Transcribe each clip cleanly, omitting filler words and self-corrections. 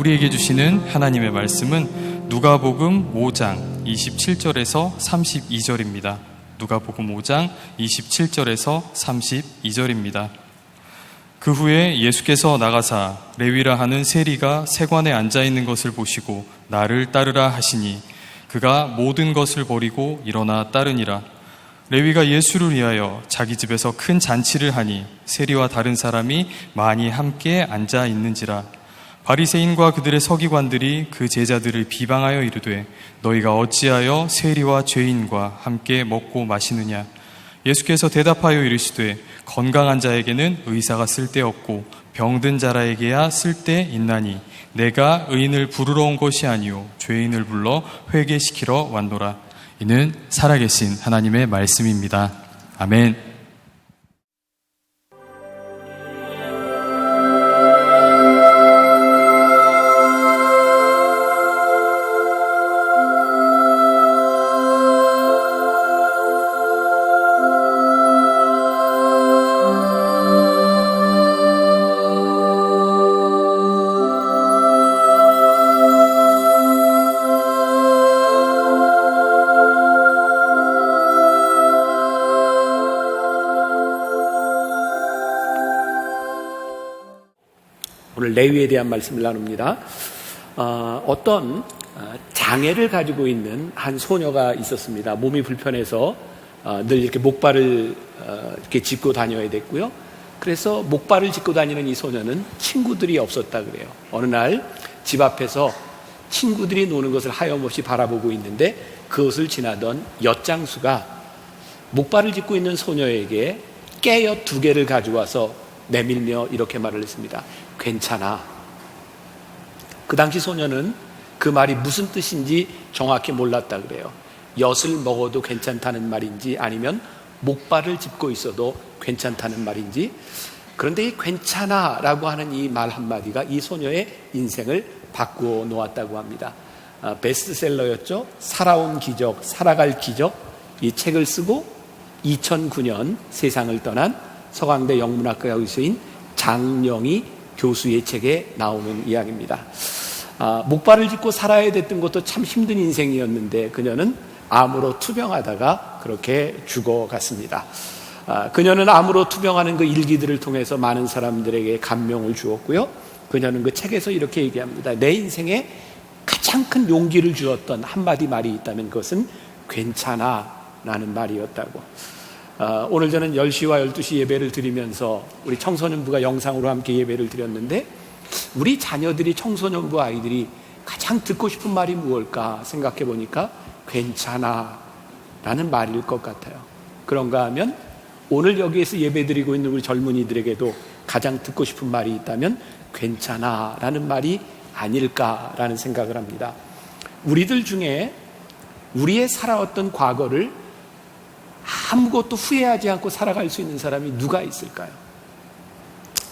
우리에게 주시는 하나님의 말씀은 누가복음 5장 27절에서 32절입니다. 누가복음 5장 27절에서 32절입니다. 그 후에 예수께서 나가사 레위라 하는 세리가 세관에 앉아있는 것을 보시고 나를 따르라 하시니 그가 모든 것을 버리고 일어나 따르니라. 레위가 예수를 위하여 자기 집에서 큰 잔치를 하니 세리와 다른 사람이 많이 함께 앉아 있는지라. 바리새인과 그들의 서기관들이 그 제자들을 비방하여 이르되 너희가 어찌하여 세리와 죄인과 함께 먹고 마시느냐. 예수께서 대답하여 이르시되 건강한 자에게는 의사가 쓸데없고 병든 자라에게야 쓸데있나니 내가 의인을 부르러 온 것이 아니요 죄인을 불러 회개시키러 왔노라. 이는 살아계신 하나님의 말씀입니다. 아멘. 오늘 레위에 대한 말씀을 나눕니다. 어떤 장애를 가지고 있는 한 소녀가 있었습니다. 몸이 불편해서 늘 이렇게 목발을 이렇게 짚고 다녀야 됐고요. 그래서 목발을 짚고 다니는 이 소녀는 친구들이 없었다 그래요. 어느 날 집 앞에서 친구들이 노는 것을 하염없이 바라보고 있는데 그것을 지나던 엿장수가 목발을 짚고 있는 소녀에게 깨엿 2개를 가져와서 내밀며 이렇게 말을 했습니다. 괜찮아. 그 당시 소녀는 그 말이 무슨 뜻인지 정확히 몰랐다 그래요. 엿을 먹어도 괜찮다는 말인지 아니면 목발을 짚고 있어도 괜찮다는 말인지. 그런데 이 괜찮아 라고 하는 이 말 한마디가 이 소녀의 인생을 바꾸어 놓았다고 합니다. 베스트셀러였죠. 살아온 기적, 살아갈 기적, 이 책을 쓰고 2009년 세상을 떠난 서강대 영문학과 교수인 장영희 교수의 책에 나오는 이야기입니다. 목발을 짚고 살아야 됐던 것도 참 힘든 인생이었는데 그녀는 암으로 투병하다가 그렇게 죽어갔습니다. 그녀는 암으로 투병하는 그 일기들을 통해서 많은 사람들에게 감명을 주었고요. 그녀는 그 책에서 이렇게 얘기합니다. 내 인생에 가장 큰 용기를 주었던 한마디 말이 있다면 그것은 괜찮아 라는 말이었다고. 오늘 저는 10시와 12시 예배를 드리면서 우리 청소년부가 영상으로 함께 예배를 드렸는데 우리 자녀들이 청소년부 아이들이 가장 듣고 싶은 말이 무엇일까 생각해 보니까 괜찮아 라는 말일 것 같아요. 그런가 하면 오늘 여기에서 예배 드리고 있는 우리 젊은이들에게도 가장 듣고 싶은 말이 있다면 괜찮아 라는 말이 아닐까라는 생각을 합니다. 우리들 중에 우리의 살아왔던 과거를 아무것도 후회하지 않고 살아갈 수 있는 사람이 누가 있을까요?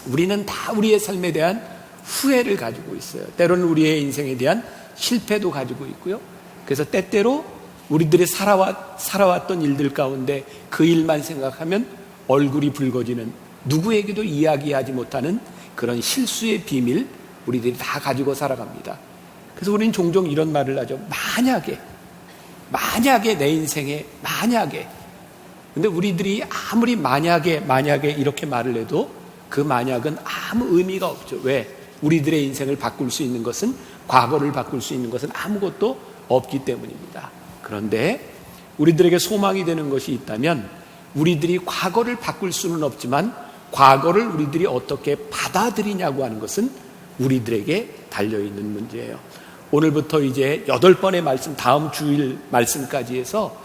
우리는 다 우리의 삶에 대한 후회를 가지고 있어요. 때로는 우리의 인생에 대한 실패도 가지고 있고요. 그래서 때때로 우리들이 살아왔던 일들 가운데 그 일만 생각하면 얼굴이 붉어지는, 누구에게도 이야기하지 못하는 그런 실수의 비밀 우리들이 다 가지고 살아갑니다. 그래서 우리는 종종 이런 말을 하죠. 만약에 내 인생에 만약에. 근데 우리들이 아무리 만약에 이렇게 말을 해도 그 만약은 아무 의미가 없죠. 왜? 우리들의 인생을 바꿀 수 있는 것은, 과거를 바꿀 수 있는 것은 아무것도 없기 때문입니다. 그런데 우리들에게 소망이 되는 것이 있다면 우리들이 과거를 바꿀 수는 없지만 과거를 우리들이 어떻게 받아들이냐고 하는 것은 우리들에게 달려있는 문제예요. 오늘부터 이제 8번의 말씀, 다음 주일 말씀까지 해서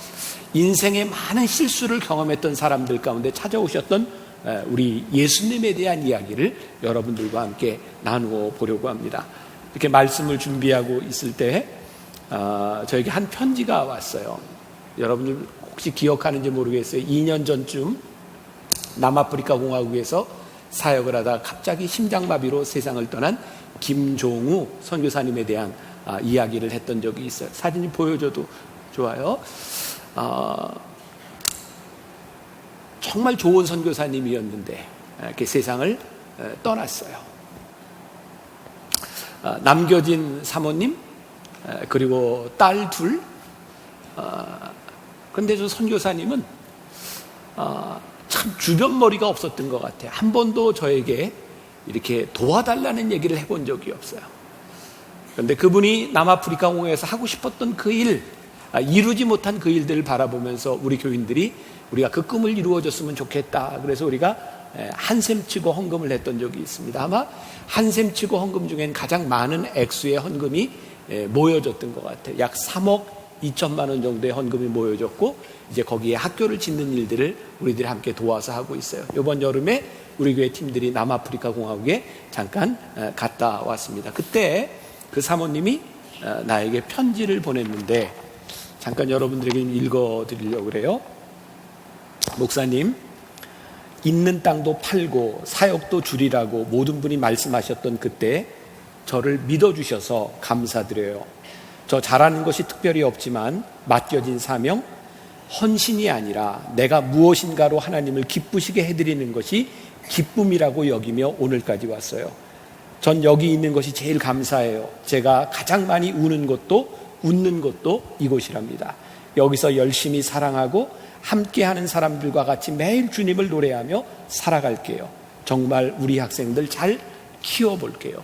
인생의 많은 실수를 경험했던 사람들 가운데 찾아오셨던 우리 예수님에 대한 이야기를 여러분들과 함께 나누어 보려고 합니다. 이렇게 말씀을 준비하고 있을 때 저에게 한 편지가 왔어요. 여러분들 혹시 기억하는지 모르겠어요. 2년 전쯤 남아프리카 공화국에서 사역을 하다 갑자기 심장마비로 세상을 떠난 김종우 선교사님에 대한 이야기를 했던 적이 있어요. 사진이 보여줘도 좋아요. 정말 좋은 선교사님이었는데 이렇게 세상을 떠났어요. 남겨진 사모님, 그리고 딸 둘. 그런데 저 선교사님은 참 주변머리가 없었던 것 같아요. 한 번도 저에게 이렇게 도와달라는 얘기를 해본 적이 없어요. 그런데 그분이 남아프리카 공회에서 하고 싶었던 그 일, 이루지 못한 그 일들을 바라보면서 우리 교인들이 우리가 그 꿈을 이루어졌으면 좋겠다. 그래서 우리가 한샘 치고 헌금을 했던 적이 있습니다. 아마 한샘 치고 헌금 중엔 가장 많은 액수의 헌금이 모여졌던 것 같아요. 약 3억 2천만 원 정도의 헌금이 모여졌고, 이제 거기에 학교를 짓는 일들을 우리들이 함께 도와서 하고 있어요. 이번 여름에 우리 교회 팀들이 남아프리카 공화국에 잠깐 갔다 왔습니다. 그때 그 사모님이 나에게 편지를 보냈는데, 잠깐 여러분들에게 읽어드리려고 그래요. 목사님, 있는 땅도 팔고 사역도 줄이라고 모든 분이 말씀하셨던 그때 저를 믿어주셔서 감사드려요. 저 잘하는 것이 특별히 없지만 맡겨진 사명, 헌신이 아니라 내가 무엇인가로 하나님을 기쁘시게 해드리는 것이 기쁨이라고 여기며 오늘까지 왔어요. 전 여기 있는 것이 제일 감사해요. 제가 가장 많이 우는 것도 웃는 것도 이곳이랍니다. 여기서 열심히 사랑하고 함께하는 사람들과 같이 매일 주님을 노래하며 살아갈게요. 정말 우리 학생들 잘 키워볼게요.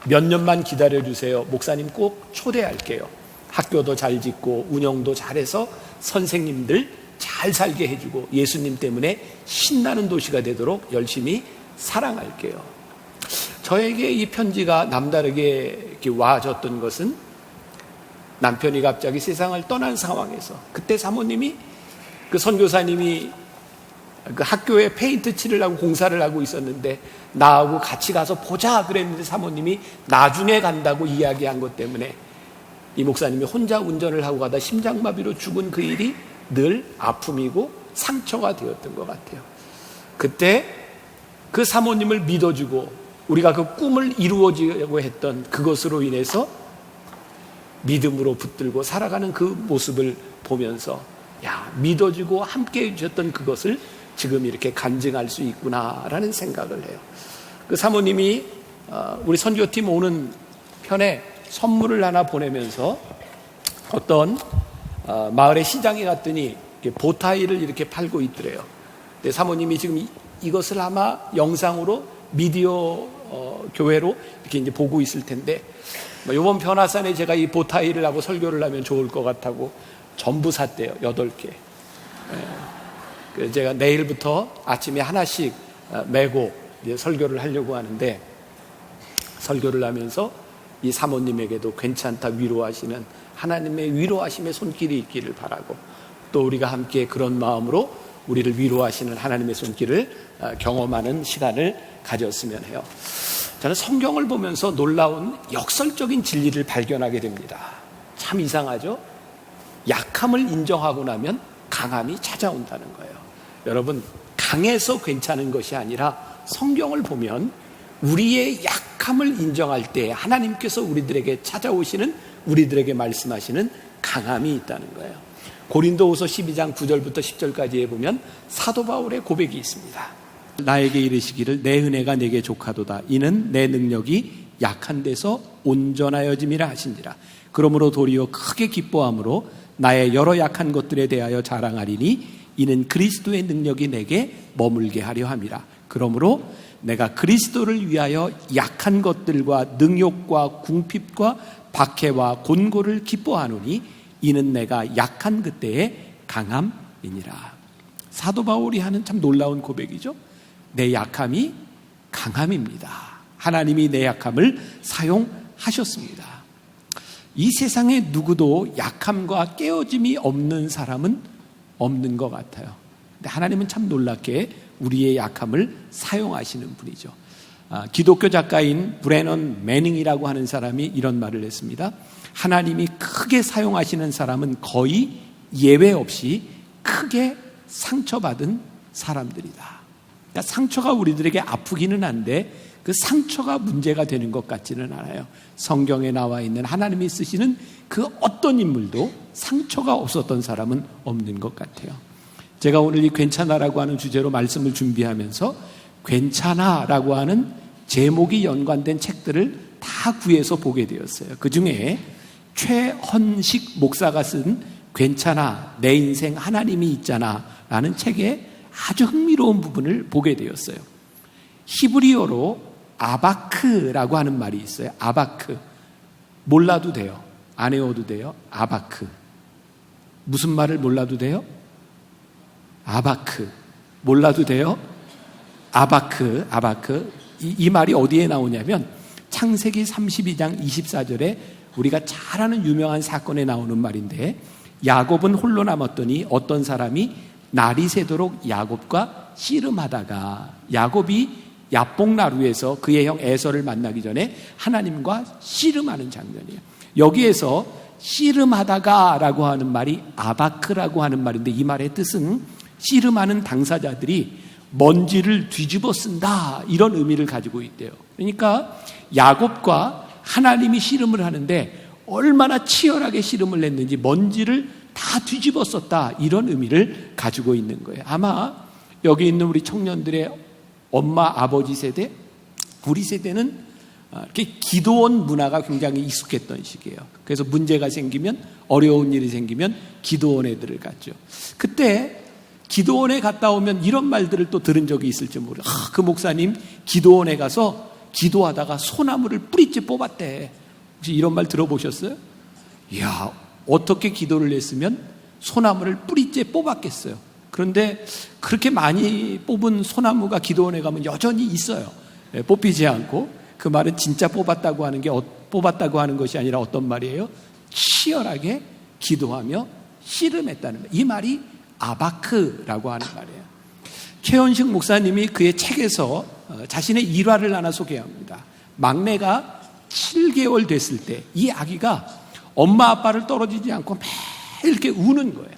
몇 년만 기다려주세요. 목사님 꼭 초대할게요. 학교도 잘 짓고 운영도 잘해서 선생님들 잘 살게 해주고 예수님 때문에 신나는 도시가 되도록 열심히 사랑할게요. 저에게 이 편지가 남다르게 이렇게 와줬던 것은 남편이 갑자기 세상을 떠난 상황에서, 그때 사모님이, 그 선교사님이 그 학교에 페인트 칠을 하고 공사를 하고 있었는데 나하고 같이 가서 보자 그랬는데 사모님이 나중에 간다고 이야기한 것 때문에 이 목사님이 혼자 운전을 하고 가다 심장마비로 죽은 그 일이 늘 아픔이고 상처가 되었던 것 같아요. 그때 그 사모님을 믿어주고 우리가 그 꿈을 이루어지려고 했던 그것으로 인해서 믿음으로 붙들고 살아가는 그 모습을 보면서, 야, 믿어주고 함께 해주셨던 그것을 지금 이렇게 간증할 수 있구나라는 생각을 해요. 그 사모님이 우리 선교팀 오는 편에 선물을 하나 보내면서 어떤 마을의 시장에 갔더니 보타이를 이렇게 팔고 있더래요. 근데 사모님이 지금 이것을 아마 영상으로 미디어 교회로 이렇게 이제 보고 있을 텐데, 이번 변화산에 제가 이 보타이를 하고 설교를 하면 좋을 것 같다고 전부 샀대요. 8개. 제가 내일부터 아침에 하나씩 메고 이제 설교를 하려고 하는데, 설교를 하면서 이 사모님에게도 괜찮다 위로하시는 하나님의 위로하심의 손길이 있기를 바라고, 또 우리가 함께 그런 마음으로 우리를 위로하시는 하나님의 손길을 경험하는 시간을 가졌으면 해요. 저는 성경을 보면서 놀라운 역설적인 진리를 발견하게 됩니다. 참 이상하죠? 약함을 인정하고 나면 강함이 찾아온다는 거예요. 여러분, 강해서 괜찮은 것이 아니라 성경을 보면 우리의 약함을 인정할 때 하나님께서 우리들에게 찾아오시는, 우리들에게 말씀하시는 강함이 있다는 거예요. 고린도후서 12장 9절부터 10절까지에 보면 사도 바울의 고백이 있습니다. 나에게 이르시기를 내 은혜가 내게 족하도다. 이는 내 능력이 약한 데서 온전하여짐이라 하시니라. 그러므로 도리어 크게 기뻐함으로 나의 여러 약한 것들에 대하여 자랑하리니 이는 그리스도의 능력이 내게 머물게 하려 함이라. 그러므로 내가 그리스도를 위하여 약한 것들과 능욕과 궁핍과 박해와 곤고를 기뻐하노니 이는 내가 약한 그때의 강함이니라. 사도 바울이 하는 참 놀라운 고백이죠. 내 약함이 강함입니다. 하나님이 내 약함을 사용하셨습니다. 이 세상에 누구도 약함과 깨어짐이 없는 사람은 없는 것 같아요. 근데 하나님은 참 놀랍게 우리의 약함을 사용하시는 분이죠. 기독교 작가인 브래넌 매닝이라고 하는 사람이 이런 말을 했습니다. 하나님이 크게 사용하시는 사람은 거의 예외 없이 크게 상처받은 사람들이다. 그러니까 상처가 우리들에게 아프기는 한데 그 상처가 문제가 되는 것 같지는 않아요. 성경에 나와 있는 하나님이 쓰시는 그 어떤 인물도 상처가 없었던 사람은 없는 것 같아요. 제가 오늘 이 괜찮아라고 하는 주제로 말씀을 준비하면서 괜찮아라고 하는 제목이 연관된 책들을 다 구해서 보게 되었어요. 그 중에 최헌식 목사가 쓴 괜찮아, 내 인생 하나님이 있잖아 라는 책에 아주 흥미로운 부분을 보게 되었어요. 히브리어로 아바크라고 하는 말이 있어요. 아바크. 몰라도 돼요. 안 외워도 돼요. 아바크. 무슨 말을 몰라도 돼요? 아바크. 몰라도 돼요? 아바크. 아바크. 이 말이 어디에 나오냐면 창세기 32장 24절에 우리가 잘 아는 유명한 사건에 나오는 말인데, 야곱은 홀로 남았더니 어떤 사람이 날이 새도록 야곱과 씨름하다가, 야곱이 야복나루에서 그의 형 에서를 만나기 전에 하나님과 씨름하는 장면이에요. 여기에서 씨름하다가 라고 하는 말이 아바크라고 하는 말인데, 이 말의 뜻은 씨름하는 당사자들이 먼지를 뒤집어 쓴다, 이런 의미를 가지고 있대요. 그러니까 야곱과 하나님이 씨름을 하는데 얼마나 치열하게 씨름을 했는지 먼지를 다 뒤집어 썼다, 이런 의미를 가지고 있는 거예요. 아마 여기 있는 우리 청년들의 엄마 아버지 세대, 우리 세대는 이렇게 기도원 문화가 굉장히 익숙했던 시기예요. 그래서 문제가 생기면, 어려운 일이 생기면 기도원 애들을 갔죠. 그때 기도원에 갔다 오면 이런 말들을 또 들은 적이 있을지 모르겠어요. 그 목사님 기도원에 가서 기도하다가 소나무를 뿌리째 뽑았대. 혹시 이런 말 들어보셨어요? 이야, 어떻게 기도를 했으면 소나무를 뿌리째 뽑았겠어요. 그런데 그렇게 많이 뽑은 소나무가 기도원에 가면 여전히 있어요. 뽑히지 않고. 그 말은 진짜 뽑았다고 하는 것이 아니라 어떤 말이에요? 치열하게 기도하며 씨름했다는 말. 이 말이 아바크라고 하는 말이에요. 최헌식 목사님이 그의 책에서 자신의 일화를 하나 소개합니다. 막내가 7개월 됐을 때 이 아기가 엄마 아빠를 떨어지지 않고 매일 이렇게 우는 거예요.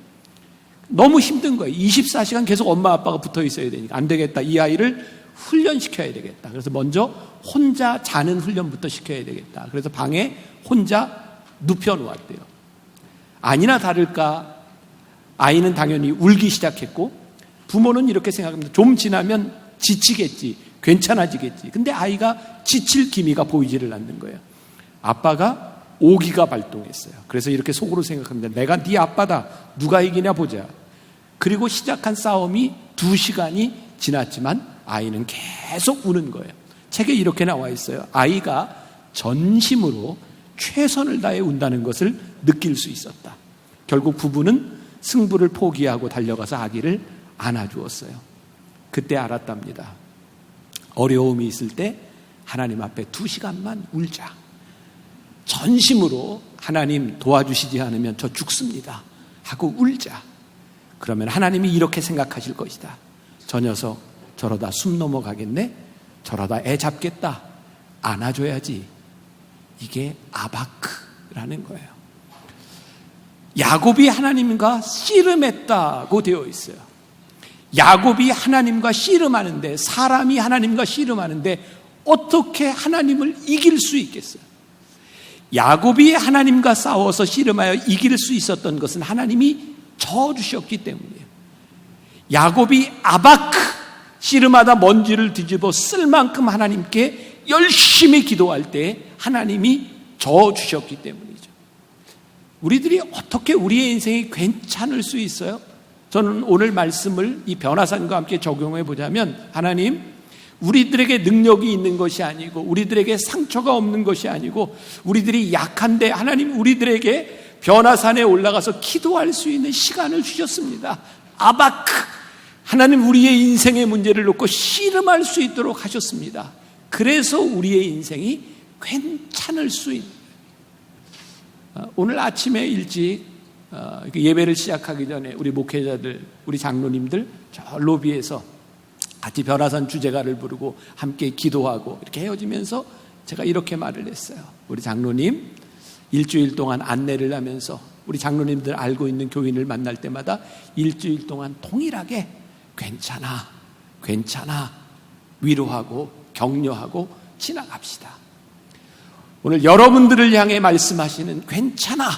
너무 힘든 거예요. 24시간 계속 엄마 아빠가 붙어 있어야 되니까 안 되겠다. 이 아이를 훈련시켜야 되겠다. 그래서 먼저 혼자 자는 훈련부터 시켜야 되겠다. 그래서 방에 혼자 눕혀놓았대요. 아니나 다를까 아이는 당연히 울기 시작했고, 부모는 이렇게 생각합니다. 좀 지나면 지치겠지, 괜찮아지겠지. 근데 아이가 지칠 기미가 보이지를 않는 거예요. 아빠가 오기가 발동했어요. 그래서 이렇게 속으로 생각합니다. 내가 네 아빠다. 누가 이기냐 보자. 그리고 시작한 싸움이 2시간이 지났지만 아이는 계속 우는 거예요. 책에 이렇게 나와 있어요. 아이가 전심으로 최선을 다해 운다는 것을 느낄 수 있었다. 결국 부부는 승부를 포기하고 달려가서 아기를 안아주었어요. 그때 알았답니다. 어려움이 있을 때 하나님 앞에 2시간만 울자. 전심으로 하나님 도와주시지 않으면 저 죽습니다 하고 울자. 그러면 하나님이 이렇게 생각하실 것이다. 저 녀석 저러다 숨 넘어가겠네? 저러다 애 잡겠다. 안아줘야지. 이게 아바크라는 거예요. 야곱이 하나님과 씨름했다고 되어 있어요. 야곱이 하나님과 씨름하는데, 사람이 하나님과 씨름하는데 어떻게 하나님을 이길 수 있겠어요? 야곱이 하나님과 싸워서 씨름하여 이길 수 있었던 것은 하나님이 저주셨기 때문이에요. 야곱이 아바크, 씨름하다 먼지를 뒤집어 쓸 만큼 하나님께 열심히 기도할 때 하나님이 저주셨기 때문이죠. 우리들이 어떻게 우리의 인생이 괜찮을 수 있어요? 저는 오늘 말씀을 이 변화산과 함께 적용해 보자면, 하나님, 우리들에게 능력이 있는 것이 아니고, 우리들에게 상처가 없는 것이 아니고, 우리들이 약한데 하나님 우리들에게 변화산에 올라가서 기도할 수 있는 시간을 주셨습니다. 아바크, 하나님 우리의 인생의 문제를 놓고 씨름할 수 있도록 하셨습니다. 그래서 우리의 인생이 괜찮을 수 있는, 오늘 아침에 일찍 예배를 시작하기 전에 우리 목회자들, 우리 장로님들 저 로비에서 같이 변화산 주제가를 부르고 함께 기도하고 이렇게 헤어지면서 제가 이렇게 말을 했어요. 우리 장로님, 일주일 동안 안내를 하면서 우리 장로님들 알고 있는 교인을 만날 때마다 일주일 동안 동일하게 괜찮아, 괜찮아 위로하고 격려하고 지나갑시다. 오늘 여러분들을 향해 말씀하시는 괜찮아,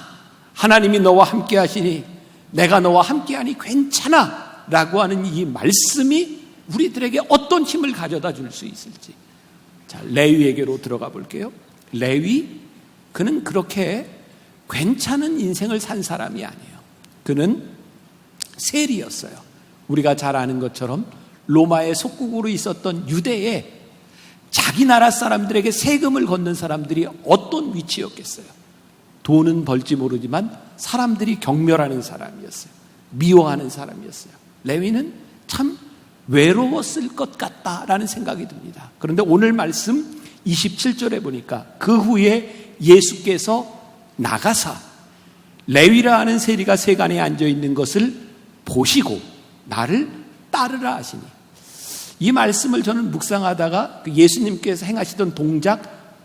하나님이 너와 함께 하시니, 내가 너와 함께 하니 괜찮아 라고 하는 이 말씀이 우리들에게 어떤 힘을 가져다 줄 수 있을지. 자, 레위에게로 들어가 볼게요. 레위, 그는 그렇게 괜찮은 인생을 산 사람이 아니에요. 그는 세리였어요. 우리가 잘 아는 것처럼 로마의 속국으로 있었던 유대에 자기 나라 사람들에게 세금을 걷는 사람들이 어떤 위치였겠어요? 돈은 벌지 모르지만 사람들이 경멸하는 사람이었어요. 미워하는 사람이었어요. 레위는 참 외로웠을 것 같다라는 생각이 듭니다. 그런데 오늘 말씀 27절에 보니까 그 후에 예수께서 나가사 레위라 하는 세리가 세간에 앉아있는 것을 보시고 나를 따르라 하시니, 이 말씀을 저는 묵상하다가 예수님께서 행하시던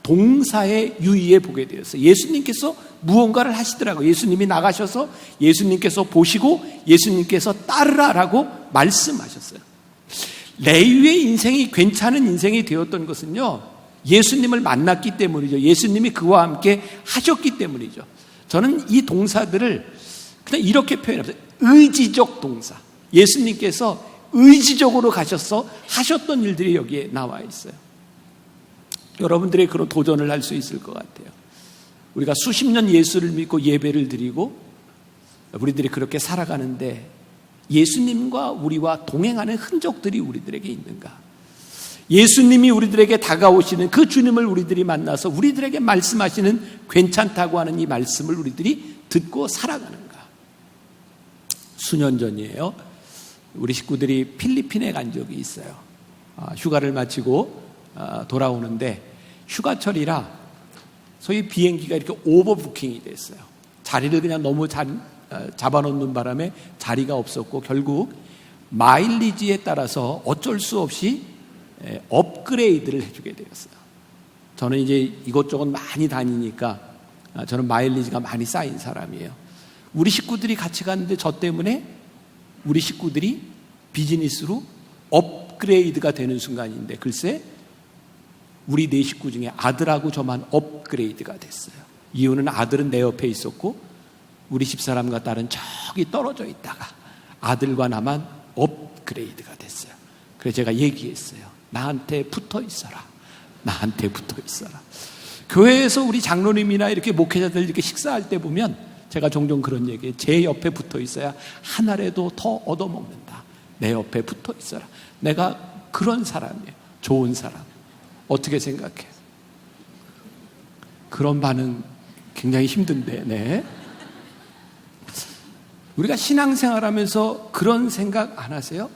동사의 유의에 보게 되었어요. 예수님께서 무언가를 하시더라고요. 예수님이 나가셔서 예수님께서 보시고 예수님께서 따르라라고 말씀하셨어요. 레위의 인생이 괜찮은 인생이 되었던 것은요, 예수님을 만났기 때문이죠. 예수님이 그와 함께 하셨기 때문이죠. 저는 이 동사들을 그냥 이렇게 표현합니다. 의지적 동사. 예수님께서 의지적으로 가셔서 하셨던 일들이 여기에 나와 있어요. 여러분들이 그런 도전을 할 수 있을 것 같아요. 우리가 수십 년 예수를 믿고 예배를 드리고 우리들이 그렇게 살아가는데 예수님과 우리와 동행하는 흔적들이 우리들에게 있는가? 예수님이 우리들에게 다가오시는 그 주님을 우리들이 만나서 우리들에게 말씀하시는 괜찮다고 하는 이 말씀을 우리들이 듣고 살아가는가? 수년 전이에요. 우리 식구들이 필리핀에 간 적이 있어요. 휴가를 마치고 돌아오는데 휴가철이라 소위 비행기가 이렇게 오버부킹이 됐어요. 자리를 그냥 너무 잡아놓는 바람에 자리가 없었고 결국 마일리지에 따라서 어쩔 수 없이 업그레이드를 해주게 되었어요. 저는 이제 이것저것 많이 다니니까 저는 마일리지가 많이 쌓인 사람이에요. 우리 식구들이 같이 갔는데 저 때문에 우리 식구들이 비즈니스로 업그레이드가 되는 순간인데 글쎄 우리 네 식구 중에 아들하고 저만 업그레이드가 됐어요. 이유는 아들은 내 옆에 있었고 우리 집사람과 딸은 저기 떨어져 있다가 아들과 나만 업그레이드가 됐어요. 그래서 제가 얘기했어요. 나한테 붙어 있어라. 나한테 붙어 있어라. 교회에서 우리 장로님이나 이렇게 목회자들 이렇게 식사할 때 보면 제가 종종 그런 얘기해요. 제 옆에 붙어 있어야 한 알에도 더 얻어먹는다. 내 옆에 붙어 있어라. 내가 그런 사람이에요. 좋은 사람. 어떻게 생각해? 그런 반응 굉장히 힘든데, 네. 우리가 신앙생활하면서 그런 생각 안 하세요?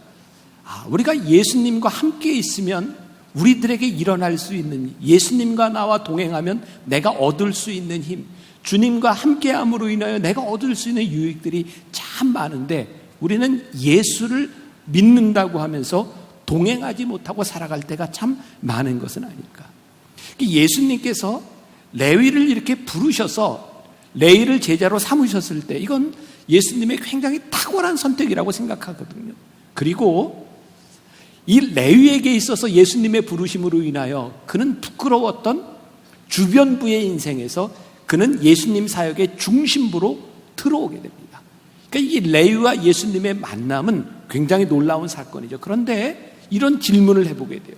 우리가 예수님과 함께 있으면 우리들에게 일어날 수 있는, 예수님과 나와 동행하면 내가 얻을 수 있는 힘, 주님과 함께함으로 인하여 내가 얻을 수 있는 유익들이 참 많은데 우리는 예수를 믿는다고 하면서 동행하지 못하고 살아갈 때가 참 많은 것은 아닐까. 예수님께서 레위를 이렇게 부르셔서 레위를 제자로 삼으셨을 때 이건 예수님의 굉장히 탁월한 선택이라고 생각하거든요. 그리고 이 레위에게 있어서 예수님의 부르심으로 인하여 그는 부끄러웠던 주변부의 인생에서 그는 예수님 사역의 중심부로 들어오게 됩니다. 그러니까 이 레위와 예수님의 만남은 굉장히 놀라운 사건이죠. 그런데 이런 질문을 해보게 돼요.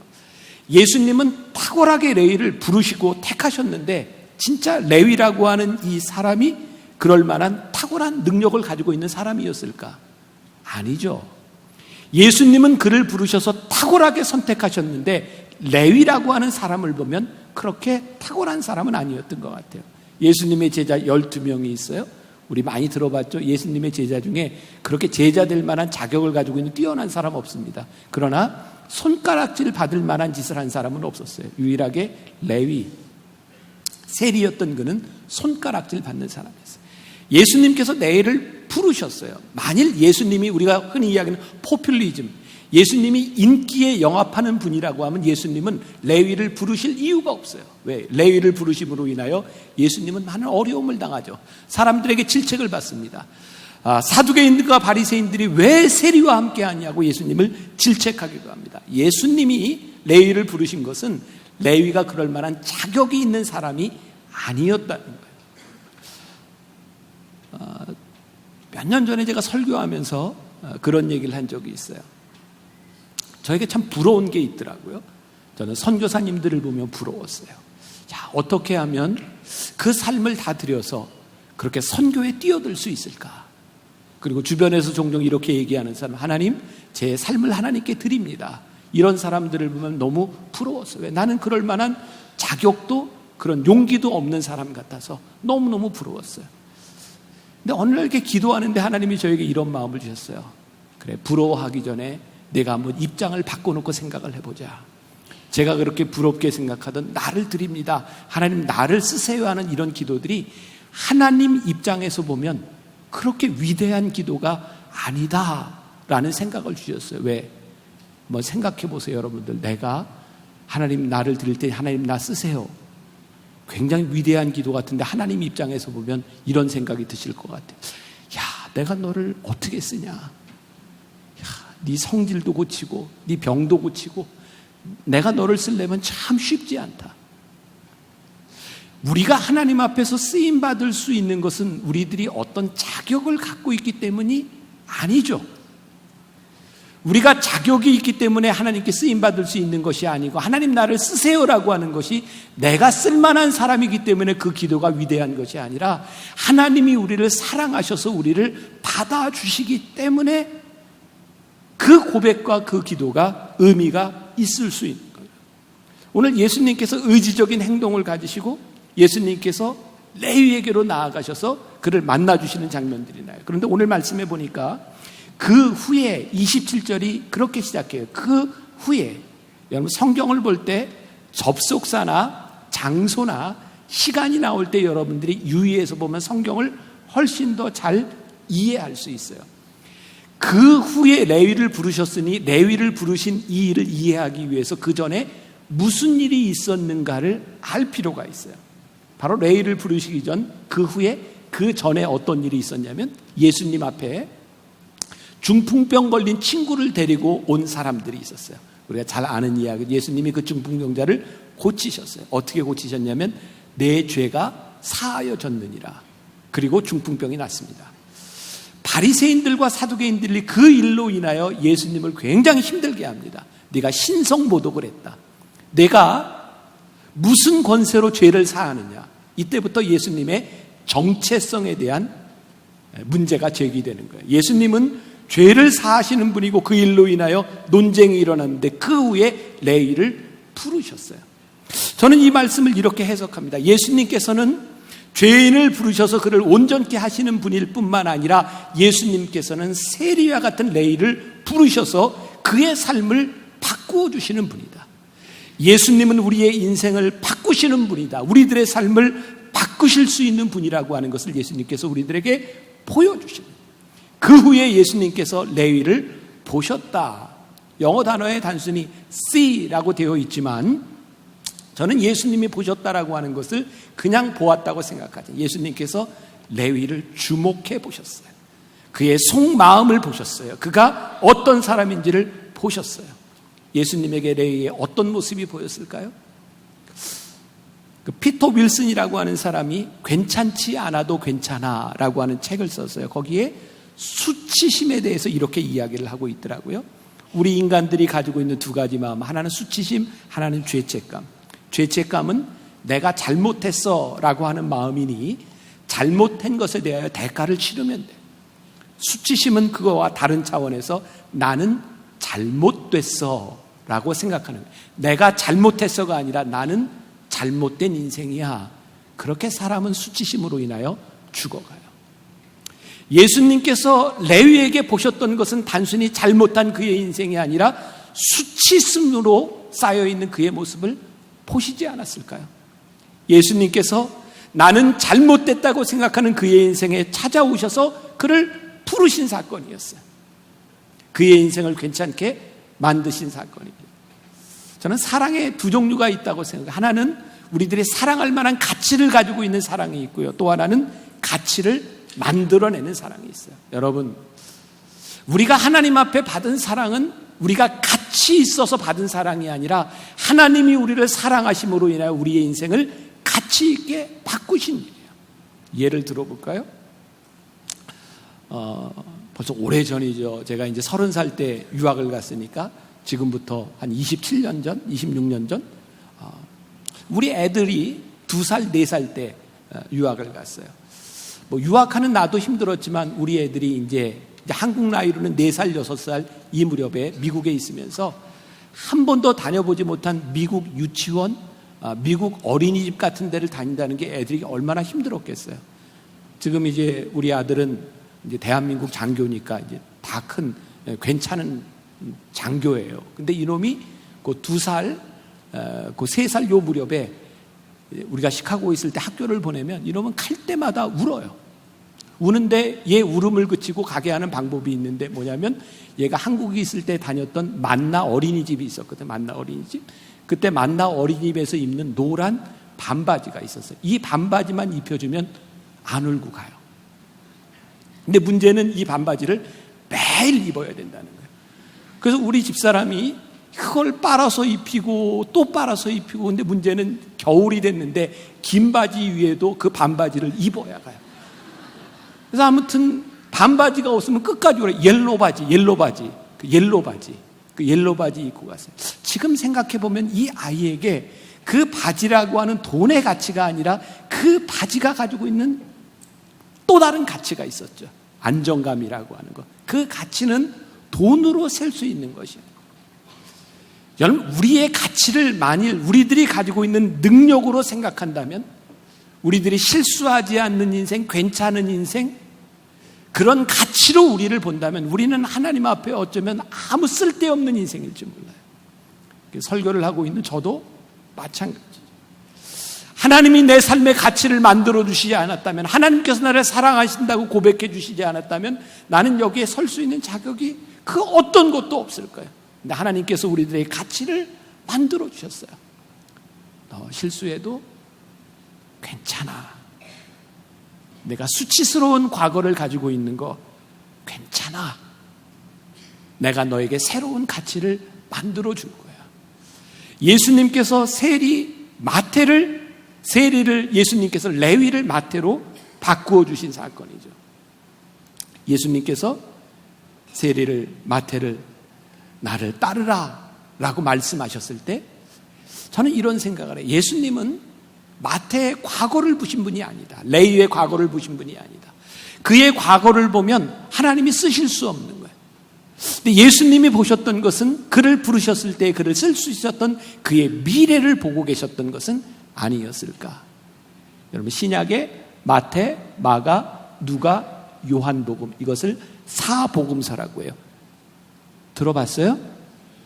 예수님은 탁월하게 레위를 부르시고 택하셨는데 진짜 레위라고 하는 이 사람이 그럴 만한 탁월한 능력을 가지고 있는 사람이었을까? 아니죠. 예수님은 그를 부르셔서 탁월하게 선택하셨는데 레위라고 하는 사람을 보면 그렇게 탁월한 사람은 아니었던 것 같아요. 예수님의 제자 12명이 있어요. 우리 많이 들어봤죠? 예수님의 제자 중에 그렇게 제자 될 만한 자격을 가지고 있는 뛰어난 사람 없습니다. 그러나 손가락질 받을 만한 짓을 한 사람은 없었어요. 유일하게 레위, 세리였던 그는 손가락질 받는 사람이었어요. 예수님께서 레위를 부르셨어요. 만일 예수님이 우리가 흔히 이야기하는 포퓰리즘, 예수님이 인기에 영합하는 분이라고 하면 예수님은 레위를 부르실 이유가 없어요. 왜? 레위를 부르심으로 인하여 예수님은 많은 어려움을 당하죠. 사람들에게 질책을 받습니다. 사두개인들과 바리새인들이 왜 세리와 함께 하냐고 예수님을 질책하기도 합니다. 예수님이 레위를 부르신 것은 레위가 그럴 만한 자격이 있는 사람이 아니었다는 거예요. 몇 년 전에 제가 설교하면서 그런 얘기를 한 적이 있어요. 저에게 참 부러운 게 있더라고요. 저는 선교사님들을 보면 부러웠어요. 자, 어떻게 하면 그 삶을 다 들여서 그렇게 선교에 뛰어들 수 있을까? 그리고 주변에서 종종 이렇게 얘기하는 사람, 하나님, 제 삶을 하나님께 드립니다. 이런 사람들을 보면 너무 부러웠어요. 왜? 나는 그럴 만한 자격도 그런 용기도 없는 사람 같아서 너무너무 부러웠어요. 근데 어느 날 이렇게 기도하는데 하나님이 저에게 이런 마음을 주셨어요. 그래, 부러워하기 전에 내가 한번 입장을 바꿔놓고 생각을 해보자. 제가 그렇게 부럽게 생각하던 나를 드립니다. 하나님 나를 쓰세요 하는 이런 기도들이 하나님 입장에서 보면 그렇게 위대한 기도가 아니다라는 생각을 주셨어요. 왜? 한번 생각해 보세요, 여러분들. 내가 하나님 나를 드릴 때 하나님 나 쓰세요. 굉장히 위대한 기도 같은데 하나님 입장에서 보면 이런 생각이 드실 것 같아요. 야, 내가 너를 어떻게 쓰냐? 야, 네 성질도 고치고 네 병도 고치고 내가 너를 쓰려면 참 쉽지 않다. 우리가 하나님 앞에서 쓰임받을 수 있는 것은 우리들이 어떤 자격을 갖고 있기 때문이 아니죠. 우리가 자격이 있기 때문에 하나님께 쓰임받을 수 있는 것이 아니고 하나님 나를 쓰세요라고 하는 것이 내가 쓸만한 사람이기 때문에 그 기도가 위대한 것이 아니라 하나님이 우리를 사랑하셔서 우리를 받아주시기 때문에 그 고백과 그 기도가 의미가 있을 수 있는 거예요. 오늘 예수님께서 의지적인 행동을 가지시고 예수님께서 레위에게로 나아가셔서 그를 만나주시는 장면들이 나요. 그런데 오늘 말씀해 보니까 그 후에 27절이 그렇게 시작해요. 그 후에 여러분 성경을 볼 때 접속사나 장소나 시간이 나올 때 여러분들이 유의해서 보면 성경을 훨씬 더 잘 이해할 수 있어요. 그 후에 레위를 부르셨으니 레위를 부르신 이 일을 이해하기 위해서 그 전에 무슨 일이 있었는가를 알 필요가 있어요. 바로 레위를 부르시기 전 그 후에 그 전에 어떤 일이 있었냐면 예수님 앞에 중풍병 걸린 친구를 데리고 온 사람들이 있었어요. 우리가 잘 아는 이야기. 예수님이 그 중풍병자를 고치셨어요. 어떻게 고치셨냐면 내 죄가 사하여졌느니라. 그리고 중풍병이 났습니다. 바리새인들과 사두개인들이 그 일로 인하여 예수님을 굉장히 힘들게 합니다. 네가 신성모독을 했다. 내가 무슨 권세로 죄를 사하느냐. 이때부터 예수님의 정체성에 대한 문제가 제기되는 거예요. 예수님은 죄를 사하시는 분이고 그 일로 인하여 논쟁이 일어났는데 그 후에 레위를 부르셨어요. 저는 이 말씀을 이렇게 해석합니다. 예수님께서는 죄인을 부르셔서 그를 온전케 하시는 분일 뿐만 아니라 예수님께서는 세리와 같은 레위를 부르셔서 그의 삶을 바꾸어 주시는 분이다. 예수님은 우리의 인생을 바꾸시는 분이다. 우리들의 삶을 바꾸실 수 있는 분이라고 하는 것을 예수님께서 우리들에게 보여주십니다. 그 후에 예수님께서 레위를 보셨다. 영어 단어에 단순히 see라고 되어 있지만 저는 예수님이 보셨다라고 하는 것을 그냥 보았다고 생각하죠. 예수님께서 레위를 주목해 보셨어요. 그의 속마음을 보셨어요. 그가 어떤 사람인지를 보셨어요. 예수님에게 레위의 어떤 모습이 보였을까요? 그 피터 윌슨이라고 하는 사람이 괜찮지 않아도 괜찮아라고 하는 책을 썼어요. 거기에 수치심에 대해서 이렇게 이야기를 하고 있더라고요. 우리 인간들이 가지고 있는 두 가지 마음, 하나는 수치심, 하나는 죄책감. 죄책감은 내가 잘못했어 라고 하는 마음이니 잘못한 것에 대하여 대가를 치르면 돼. 수치심은 그거와 다른 차원에서 나는 잘못됐어 라고 생각하는 거예요. 내가 잘못했어가 아니라 나는 잘못된 인생이야. 그렇게 사람은 수치심으로 인하여 죽어가요. 예수님께서 레위에게 보셨던 것은 단순히 잘못한 그의 인생이 아니라 수치심으로 쌓여있는 그의 모습을 보시지 않았을까요? 예수님께서 나는 잘못됐다고 생각하는 그의 인생에 찾아오셔서 그를 부르신 사건이었어요. 그의 인생을 괜찮게 만드신 사건입니다. 저는 사랑의 두 종류가 있다고 생각해요. 하나는 우리들이 사랑할 만한 가치를 가지고 있는 사랑이 있고요. 또 하나는 가치를 만들어내는 사랑이 있어요. 여러분, 우리가 하나님 앞에 받은 사랑은 우리가 가치 있어서 받은 사랑이 아니라 하나님이 우리를 사랑하심으로 인하여 우리의 인생을 가치 있게 바꾸신 일이에요. 예를 들어볼까요? 벌써 오래전이죠. 제가 이제 30살 때 유학을 갔으니까 지금부터 한 27년 전, 26년 전 우리 애들이 2살, 4살 때 유학을 갔어요. 뭐 유학하는 나도 힘들었지만 우리 애들이 이제 한국 나이로는 4살, 6살 이 무렵에 미국에 있으면서 한 번도 다녀보지 못한 미국 유치원, 미국 어린이집 같은 데를 다닌다는 게 애들이 얼마나 힘들었겠어요. 지금 이제 우리 아들은 이제 대한민국 장교니까 이제 다 큰 괜찮은 장교예요. 근데 이놈이 그 2살, 그 3살 요 무렵에 우리가 시카고에 있을 때 학교를 보내면 이놈은 갈 때마다 울어요. 우는데 얘 울음을 그치고 가게 하는 방법이 있는데 뭐냐면 얘가 한국에 있을 때 다녔던 만나 어린이집이 있었거든. 만나 어린이집. 그때 만나 어린이집에서 입는 노란 반바지가 있었어요. 이 반바지만 입혀주면 안 울고 가요. 근데 문제는 이 반바지를 매일 입어야 된다는 거예요. 그래서 우리 집사람이 그걸 빨아서 입히고 또 빨아서 입히고, 근데 문제는 겨울이 됐는데 긴 바지 위에도 그 반바지를 입어야 가요. 그래서 아무튼 반바지가 없으면 끝까지 그래. 옐로 바지 그 옐로 바지 입고 갔어요. 지금 생각해 보면 이 아이에게 그 바지라고 하는 돈의 가치가 아니라 그 바지가 가지고 있는 또 다른 가치가 있었죠. 안정감이라고 하는 것. 그 가치는 돈으로 셀 수 있는 것이에요. 여러분, 우리의 가치를 만일 우리들이 가지고 있는 능력으로 생각한다면, 우리들이 실수하지 않는 인생, 괜찮은 인생, 그런 가치로 우리를 본다면 우리는 하나님 앞에 어쩌면 아무 쓸데없는 인생일지 몰라요. 설교를 하고 있는 저도 마찬가지죠. 하나님이 내 삶의 가치를 만들어 주시지 않았다면, 하나님께서 나를 사랑하신다고 고백해 주시지 않았다면 나는 여기에 설 수 있는 자격이 그 어떤 것도 없을 거예요. 근데 하나님께서 우리들의 가치를 만들어 주셨어요. 너 실수해도 괜찮아. 내가 수치스러운 과거를 가지고 있는 거 괜찮아. 내가 너에게 새로운 가치를 만들어 줄 거야. 예수님께서 세리를 예수님께서 레위를 마태로 바꾸어 주신 사건이죠. 예수님께서 세리를 마태를 나를 따르라 라고 말씀하셨을 때 저는 이런 생각을 해요. 예수님은 마태의 과거를 보신 분이 아니다. 레위의 과거를 보신 분이 아니다. 그의 과거를 보면 하나님이 쓰실 수 없는 거예요. 근데 예수님이 보셨던 것은, 그를 부르셨을 때 그를 쓸 수 있었던 그의 미래를 보고 계셨던 것은 아니었을까? 여러분, 신약의 마태, 마가, 누가, 요한복음, 이것을 사복음서라고 해요. 들어봤어요?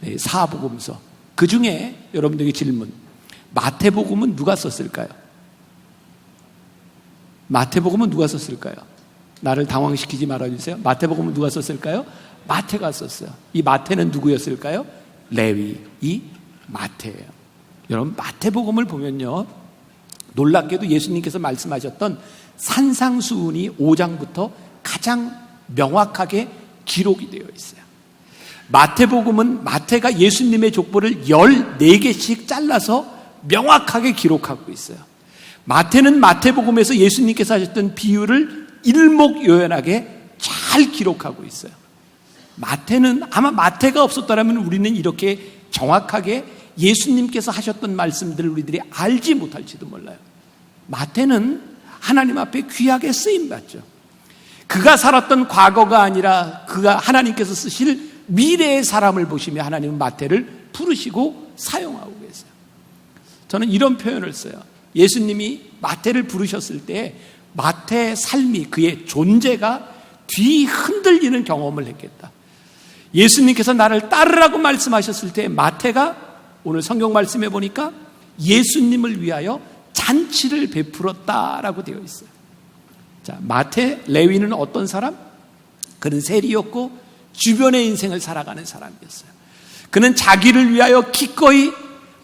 네, 사복음서. 그 중에 여러분들에게 질문, 마태복음은 누가 썼을까요? 마태복음은 누가 썼을까요? 나를 당황시키지 말아주세요. 마태복음은 누가 썼을까요? 마태가 썼어요. 이 마태는 누구였을까요? 레위, 이 마태예요. 여러분, 마태복음을 보면요, 놀랍게도 예수님께서 말씀하셨던 산상수훈이 5장부터 가장 명확하게 기록이 되어 있어요. 마태복음은 마태가 예수님의 족보를 14개씩 잘라서 명확하게 기록하고 있어요. 마태는 마태복음에서 예수님께서 하셨던 비유를 일목요연하게 잘 기록하고 있어요. 마태는, 아마 마태가 없었더라면 우리는 이렇게 정확하게 예수님께서 하셨던 말씀들을 우리들이 알지 못할지도 몰라요. 마태는 하나님 앞에 귀하게 쓰임받죠. 그가 살았던 과거가 아니라 그가 하나님께서 쓰실 미래의 사람을 보시며 하나님은 마태를 부르시고 사용하고 계세요. 저는 이런 표현을 써요. 예수님이 마태를 부르셨을 때 마태의 삶이, 그의 존재가 뒤흔들리는 경험을 했겠다. 예수님께서 나를 따르라고 말씀하셨을 때 마태가, 오늘 성경 말씀해 보니까 예수님을 위하여 잔치를 베풀었다라고 되어 있어요. 자, 마태, 레위는 어떤 사람? 그는 세리였고 주변의 인생을 살아가는 사람이었어요. 그는 자기를 위하여 기꺼이,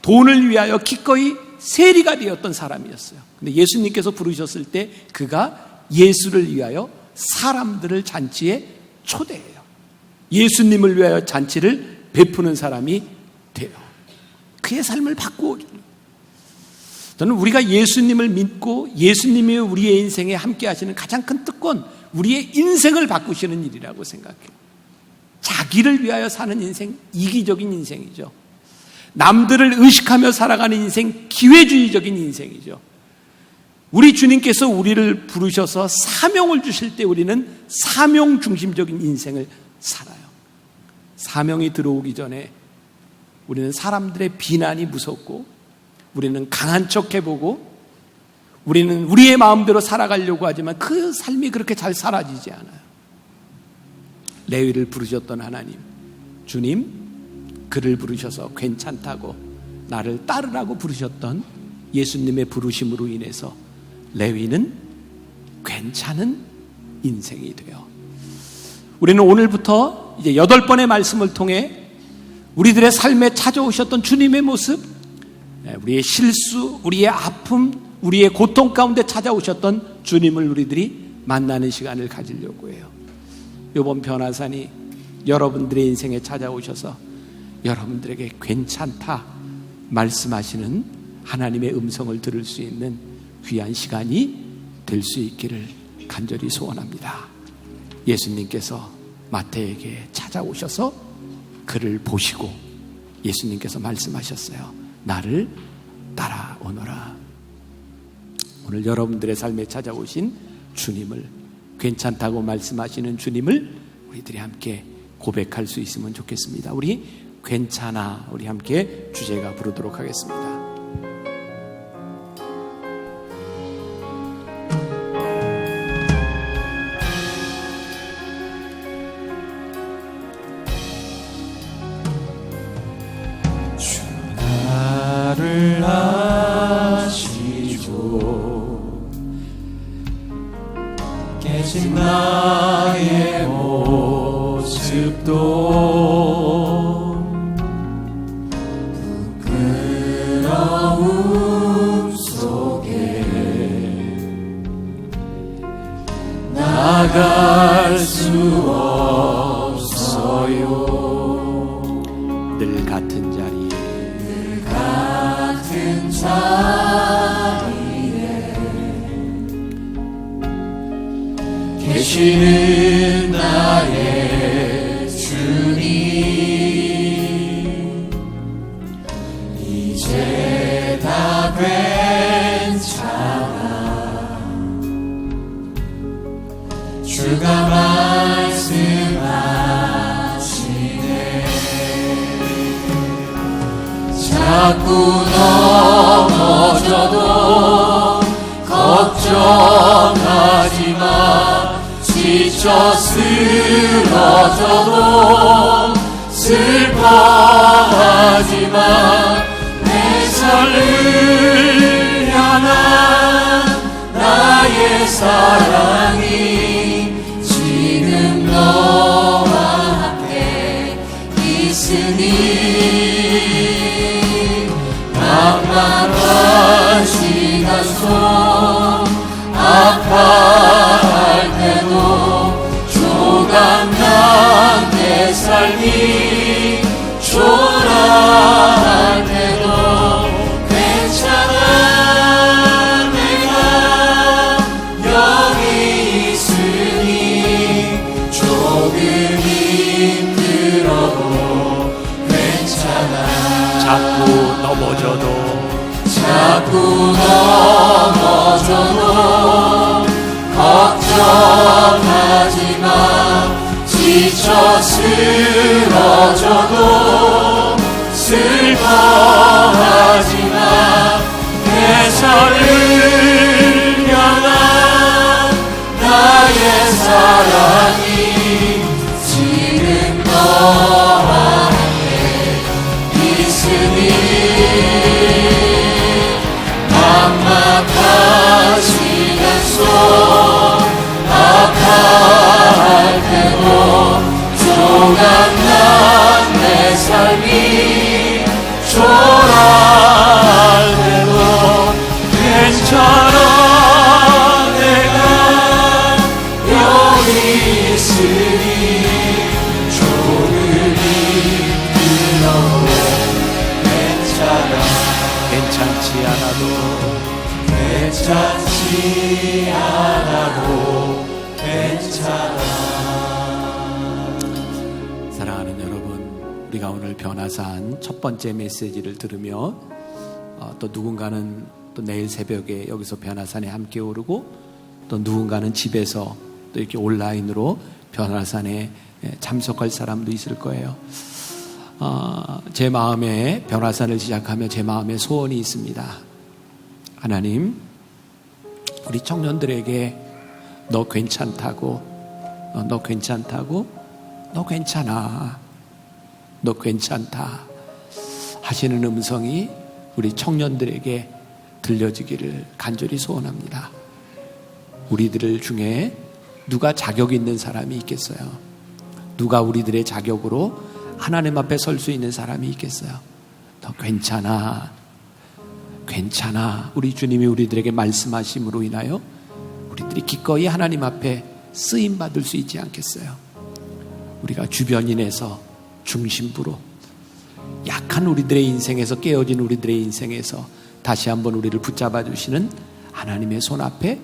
돈을 위하여 기꺼이 세리가 되었던 사람이었어요. 근데 예수님께서 부르셨을 때 그가 예수를 위하여 사람들을 잔치에 초대해요. 예수님을 위하여 잔치를 베푸는 사람이 돼요. 그의 삶을 바꾸어 주는. 저는 우리가 예수님을 믿고 예수님이 우리의 인생에 함께 하시는 가장 큰 특권, 우리의 인생을 바꾸시는 일이라고 생각해요. 자기를 위하여 사는 인생, 이기적인 인생이죠. 남들을 의식하며 살아가는 인생, 기회주의적인 인생이죠. 우리 주님께서 우리를 부르셔서 사명을 주실 때 우리는 사명 중심적인 인생을 살아요. 사명이 들어오기 전에 우리는 사람들의 비난이 무섭고, 우리는 강한 척 해보고, 우리는 우리의 마음대로 살아가려고 하지만 그 삶이 그렇게 잘 사라지지 않아요. 레위를 부르셨던 하나님, 주님, 그를 부르셔서 괜찮다고 나를 따르라고 부르셨던 예수님의 부르심으로 인해서 레위는 괜찮은 인생이 돼요. 우리는 오늘부터 이제 8번의 말씀을 통해 우리들의 삶에 찾아오셨던 주님의 모습, 우리의 실수, 우리의 아픔, 우리의 고통 가운데 찾아오셨던 주님을 우리들이 만나는 시간을 가지려고 해요. 이번 변화산이 여러분들의 인생에 찾아오셔서 여러분들에게 괜찮다 말씀하시는 하나님의 음성을 들을 수 있는 귀한 시간이 될 수 있기를 간절히 소원합니다. 예수님께서 마태에게 찾아오셔서 그를 보시고 예수님께서 말씀하셨어요. 나를 따라오너라. 오늘 여러분들의 삶에 찾아오신 주님을, 괜찮다고 말씀하시는 주님을 우리들이 함께 고백할 수 있으면 좋겠습니다. 우리 괜찮아, 우리 함께 주제가 부르도록 하겠습니다. 주 나를 아시고 깨진 나의 모습도 부끄러움 속에 나갈 수 없어요. 늘 같은 자리에 계시는 나의 주님, 이제 다 괜찮아. 주가 말씀하시네. 자꾸 넘어져도 걱정하지 마. 지쳐 쓰러져도 슬퍼하지 마. 내 삶을 향한 나의 사랑이 지금 너와 함께 있으니 막막한 시간 속 아파할 때도 조각난 내 삶이 초라할 때도 괜찮아. 내가 여기 있으니 조금 힘들어도 괜찮아. 자꾸 넘어져도 걱정하지 마. 지쳐 쓰러져도 슬퍼하지 마. 내 삶을 향한 나의 사랑이 지금 너와 함께 있으니 막막한 시간 속 아파할 때도 조각난 내 삶이 초라할 때도 괜찮아. 내가 여기 있으니 조금 힘들어도 괜찮아. 괜찮지 않아도 괜찮아. 사랑하는 오늘 변화산 첫 번째 메시지를 들으며 또 누군가는 또 내일 새벽에 여기서 변화산에 함께 오르고 또 누군가는 집에서 또 이렇게 온라인으로 변화산에 참석할 사람도 있을 거예요. 제 마음에 변화산을 시작하며 제 마음에 소원이 있습니다. 하나님, 우리 청년들에게 너 괜찮다고, 너 괜찮다고, 너 괜찮아, 너 괜찮다 하시는 음성이 우리 청년들에게 들려지기를 간절히 소원합니다. 우리들 중에 누가 자격 있는 사람이 있겠어요? 누가 우리들의 자격으로 하나님 앞에 설 수 있는 사람이 있겠어요? 너 괜찮아, 괜찮아. 우리 주님이 우리들에게 말씀하심으로 인하여 우리들이 기꺼이 하나님 앞에 쓰임받을 수 있지 않겠어요? 우리가 주변인에서 중심부로 약한 우리들의 인생에서, 깨어진 우리들의 인생에서 다시 한번 우리를 붙잡아 주시는 하나님의 손 앞에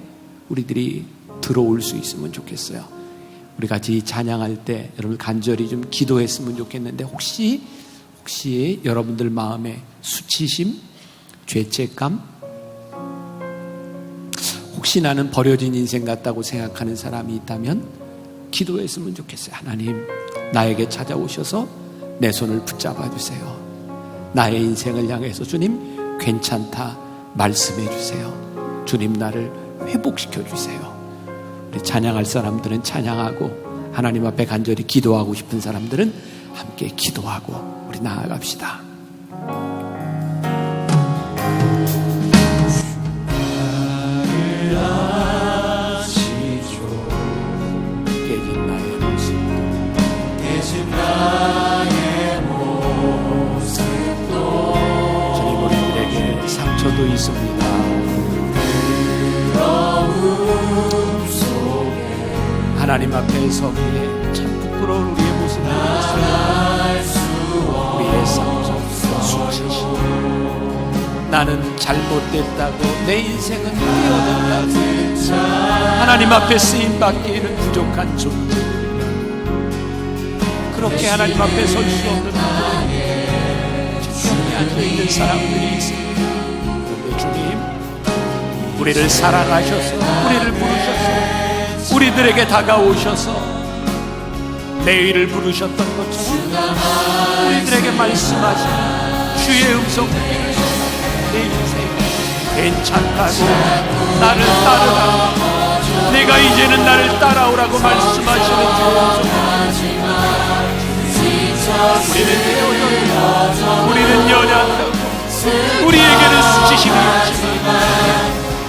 우리들이 들어올 수 있으면 좋겠어요. 우리 같이 찬양할 때 여러분 간절히 좀 기도했으면 좋겠는데, 혹시 여러분들 마음에 수치심, 죄책감, 혹시 나는 버려진 인생 같다고 생각하는 사람이 있다면 기도했으면 좋겠어요. 하나님, 나에게 찾아오셔서 내 손을 붙잡아 주세요. 나의 인생을 향해서 주님 괜찮다 말씀해 주세요. 주님, 나를 회복시켜 주세요. 우리 찬양할 사람들은 찬양하고, 하나님 앞에 간절히 기도하고 싶은 사람들은 함께 기도하고 우리 나아갑시다. 주님, 우리들에게 상처도 있습니다. 하나님 앞에 서기에 참 부끄러운 우리의 모습을 보았습니다. 우리의 상처, 수치심, 나는 잘못됐다고, 내 인생은 뛰어든다고, 하나님 앞에 쓰임받기에는 부족한 존재, 그렇게 하나님 앞에 설 수 없는 분들에게 지평에 앉아있는 사람들이 있습니다. 그런데 주님, 우리를 사랑하셔서, 우리를 부르셔서, 우리들에게 다가오셔서 내일을 부르셨던 것처럼 우리들에게 말씀하시는 주의 음성 듣기를, 내 인생 괜찮다고, 나를 따르라, 내가 이제는 나를 따라오라고 말씀하시는 주의 음성. 우리는 깨어졌고, 우리는 연약하고, 우리에게는 수치심이 있지만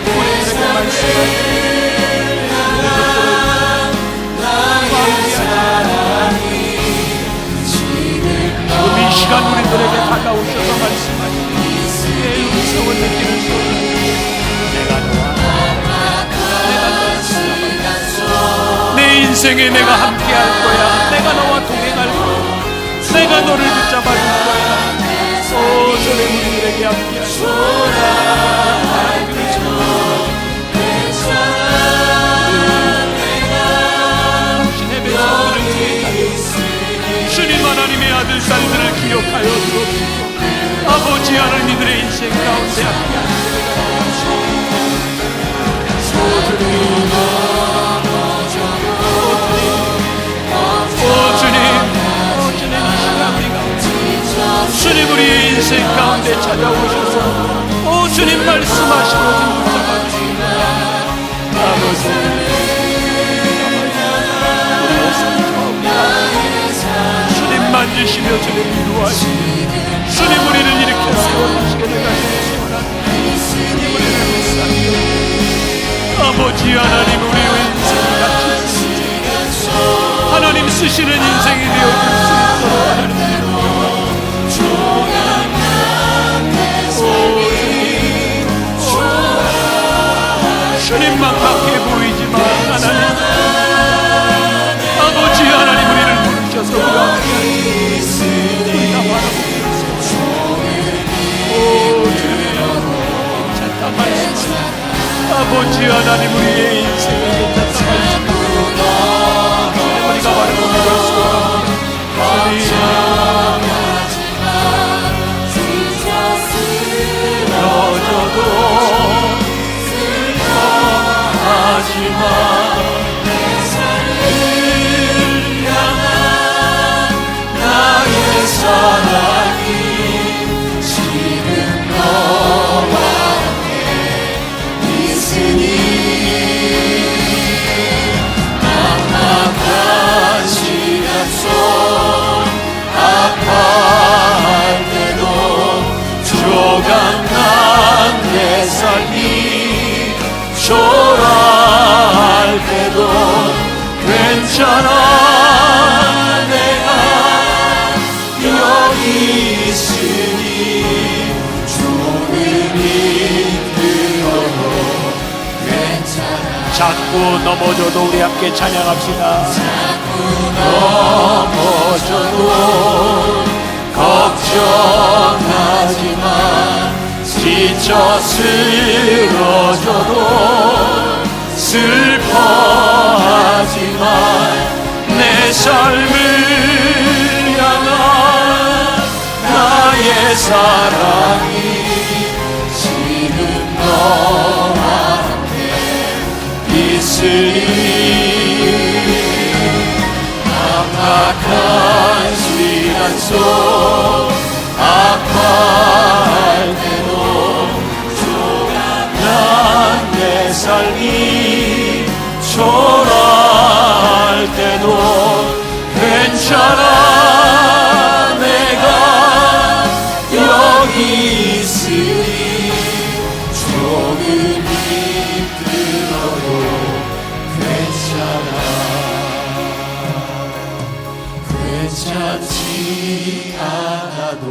우리에게 말씀하시는 이 시간 우리들에게 다가오셔서 말씀하시는 주의 음성을 느끼는 순간, 내가 너와 내 인생에 내가 함께할 거야. 내가 너와 동행할 거야. 내가 너를 붙잡아 줄 거야. 오, 주님, 우리들에게 함께하시오. 주님, 하나님의 아들, 딸들을 기억하여 주옵소서. 아버지 하나님, 이들의 인생 가운데 주님, 우리의 인생 가운데 찾아오셔서 오 주님 말씀하시고 좀 붙잡아주시고, 아버지 주님 만지시며 주님 위로하시며 주님 우리를 일으켜 세워주시게 되시기 원합니다. 주님 우리를 불쌍히 아버지 하나님, 우리의 인생이 같이 하나님 쓰시는 인생이 되어줄 수 있도록 하나님 주님 막막해 보이지만 하나님 아버지 하나님 우리를 부르셔서 우리가 바라보고 오 주님 괜찮다 말씀하시고 아버지 하나님 우리의 인생을 괜찮다 말씀하시고 우리가 바라보고 내 삶을 향한 나의 사랑이 지금 너와 함께 있으니 막막한 시간 속 아파할 때도 조각난 내 삶이 초라할 때도 괜찮아 내가 여기 있으니 주를 믿들어도 괜찮아. 자꾸 넘어져도 우리 함께 찬양합시다. 자꾸 넘어져도 걱정하지만 지쳐 쓰러져도 슬퍼하지만 내 삶을 향한 나의 사랑이 지금 너와 함께 있으니 막막한 시간 속 아파할 때도 조각난 내 삶이 초라할 때도 괜찮아 내가 여기 있으니 조금 힘들어도 괜찮아 괜찮지 않아도